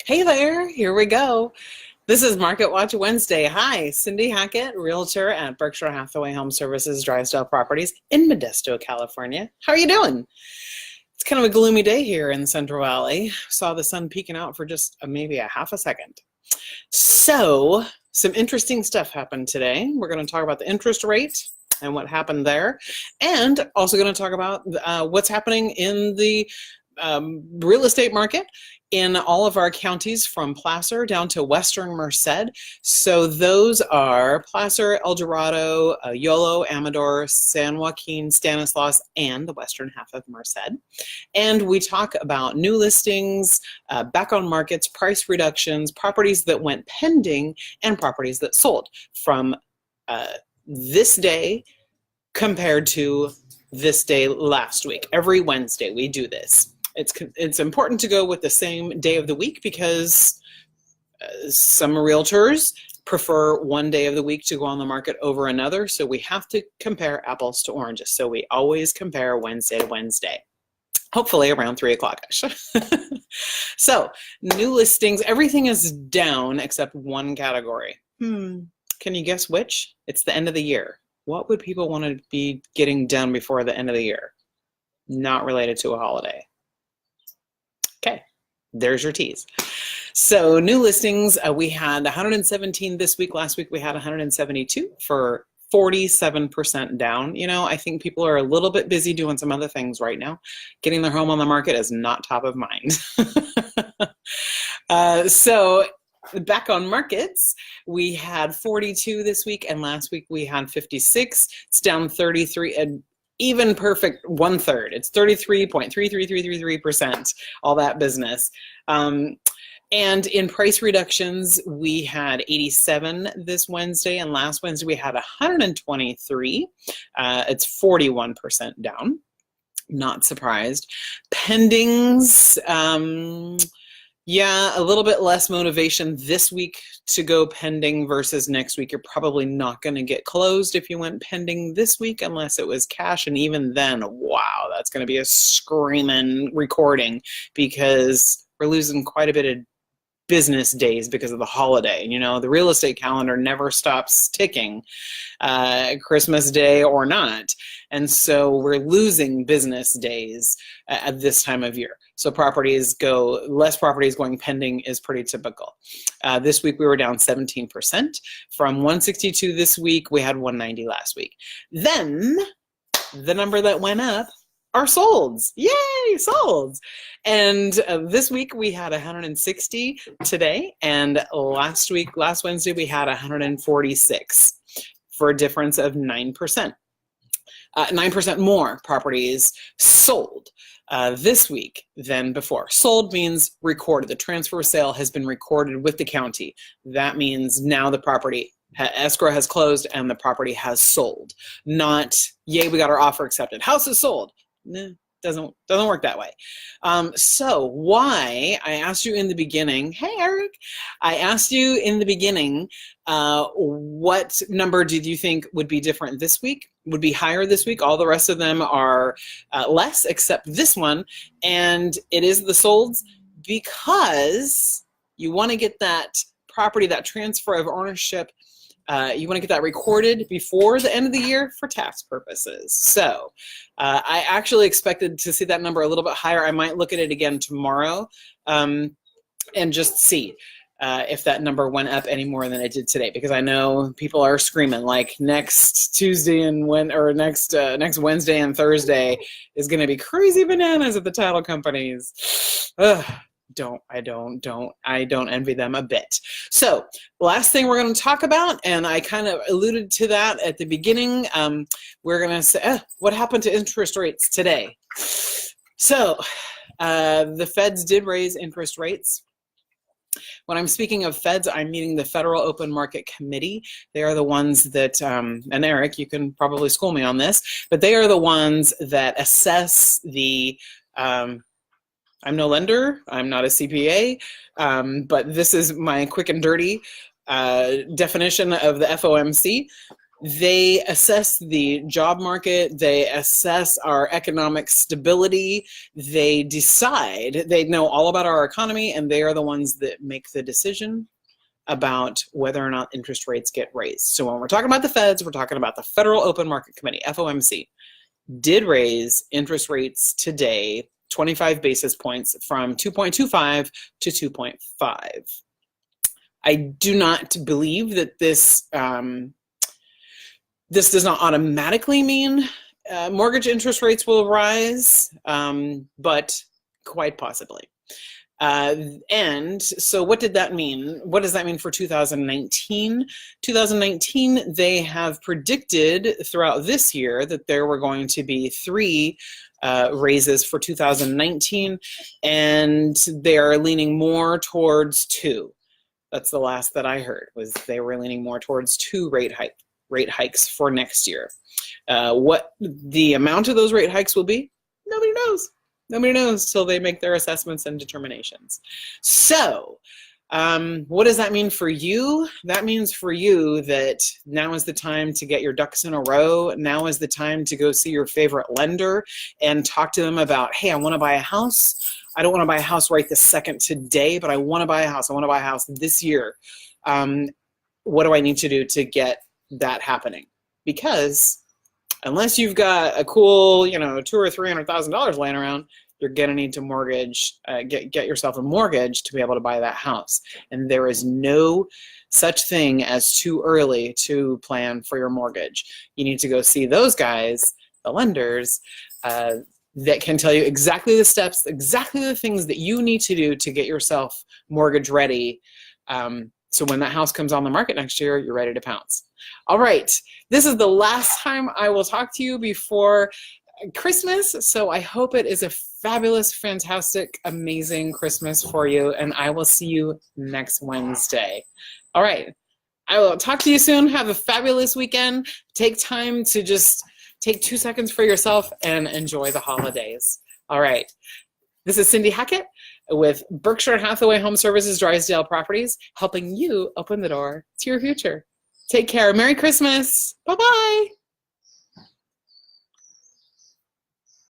Hey there, here we go. This is Market Watch Wednesday. Hi, Cindy Hackett, Realtor at Berkshire Hathaway Home Services, Drysdale Properties in Modesto, California. How are you doing? It's kind of a gloomy day here in the Central Valley. Saw the sun peeking out for just maybe a half a second. So, some interesting stuff happened today. We're going to talk about the interest rate and what happened there, and also going to talk about what's happening in the real estate market in all of our counties from Placer down to Western Merced. So those are Placer, El Dorado, Yolo, Amador, San Joaquin, Stanislaus, and the western half of Merced. And we talk about new listings, back on markets, price reductions, properties that went pending, and properties that sold from this day compared to this day last week. Every Wednesday we do this. It's important to go with the same day of the week because some realtors prefer one day of the week to go on the market over another. So we have to compare apples to oranges. So we always compare Wednesday to Wednesday, hopefully around 3 o'clock-ish. So new listings, everything is down except one category. Can you guess which? It's the end of the year. What would people want to be getting done before the end of the year? Not related to a holiday. Okay, there's your tease. So new listings, we had 117 this week. Last week we had 172 for 47% down. You know, I think people are a little bit busy doing some other things right now. Getting their home on the market is not top of mind. So back on markets, we had 42 this week, and last week we had 56. It's down 33, and even perfect 1/3. It's 33.33333%, all that business. And in price reductions, we had 87 this Wednesday, and last Wednesday we had 123. It's 41% down. Not surprised. Pendings, yeah, a little bit less motivation this week to go pending versus next week. You're probably not going to get closed if you went pending this week unless it was cash. And even then, wow, that's going to be a screaming recording because we're losing quite a bit of business days because of the holiday. You know, the real estate calendar never stops ticking, Christmas Day or not. And so we're losing business days at this time of year. So less properties going pending is pretty typical. This week we were down 17%. From 162 this week, we had 190 last week. Then the number that went up are solds. Yay, solds. And this week we had 160 today, and last Wednesday, we had 146 for a difference of 9%. 9% more properties sold this week than before. Sold means recorded. The transfer sale has been recorded with the county. That means now the property escrow has closed and the property has sold. Not, yay, we got our offer accepted. House is sold. Nah, doesn't work that way. So why, I asked you in the beginning, hey Eric, I asked you in the beginning, what number did you think would be different this week, would be higher this week? All the rest of them are less except this one, and it is the solds because you want to get that property, that transfer of ownership, you want to get that recorded before the end of the year for tax purposes. So I actually expected to see that number a little bit higher. I might look at it again tomorrow and just see if that number went up any more than it did today, because I know people are screaming like next Tuesday and next Wednesday and Thursday is going to be crazy bananas at the title companies. Ugh. I don't envy them a bit. So last thing we're going to talk about, and I kind of alluded to that at the beginning, we're going to say, what happened to interest rates today? So the feds did raise interest rates. When I'm speaking of feds, I'm meaning the Federal Open Market Committee. They are the ones that, and Eric, you can probably school me on this, but they are the ones that assess the I'm no lender, I'm not a CPA, but this is my quick and dirty definition of the FOMC. They assess the job market, they assess our economic stability, they decide, they know all about our economy, and they are the ones that make the decision about whether or not interest rates get raised. So when we're talking about the Feds, we're talking about the Federal Open Market Committee, FOMC, did raise interest rates today 25 basis points from 2.25 to 2.5. I do not believe that this does not automatically mean mortgage interest rates will rise, but quite possibly. And so what did that mean? What does that mean for 2019? 2019, they have predicted throughout this year that there were going to be 3 raises for 2019, and they are leaning more towards 2. That's the last that I heard, was they were leaning more towards 2 rate hikes for next year. What the amount of those rate hikes will be, nobody knows. Nobody knows till they make their assessments and determinations. So what does that mean for you? That means for you that now is the time to get your ducks in a row. Now is the time to go see your favorite lender and talk to them about, hey, I want to buy a house. I don't want to buy a house right this second today, but I want to buy a house. I want to buy a house this year. What do I need to do to get that happening? Because unless you've got a cool, $200,000 or $300,000 laying around, you're gonna need to mortgage, get yourself a mortgage to be able to buy that house. And there is no such thing as too early to plan for your mortgage. You need to go see those guys, the lenders, that can tell you exactly the steps, exactly the things that you need to do to get yourself mortgage ready. So when that house comes on the market next year, you're ready to pounce. All right, this is the last time I will talk to you before Christmas, so I hope it is a fabulous, fantastic, amazing Christmas for you, and I will see you next Wednesday. All right, I will talk to you soon. Have a fabulous weekend. Take time to just take 2 seconds for yourself and enjoy the holidays. All right, this is Cindy Hackett with Berkshire Hathaway Home Services Drysdale Properties, helping you open the door to your future. Take care. Merry Christmas. Bye-bye.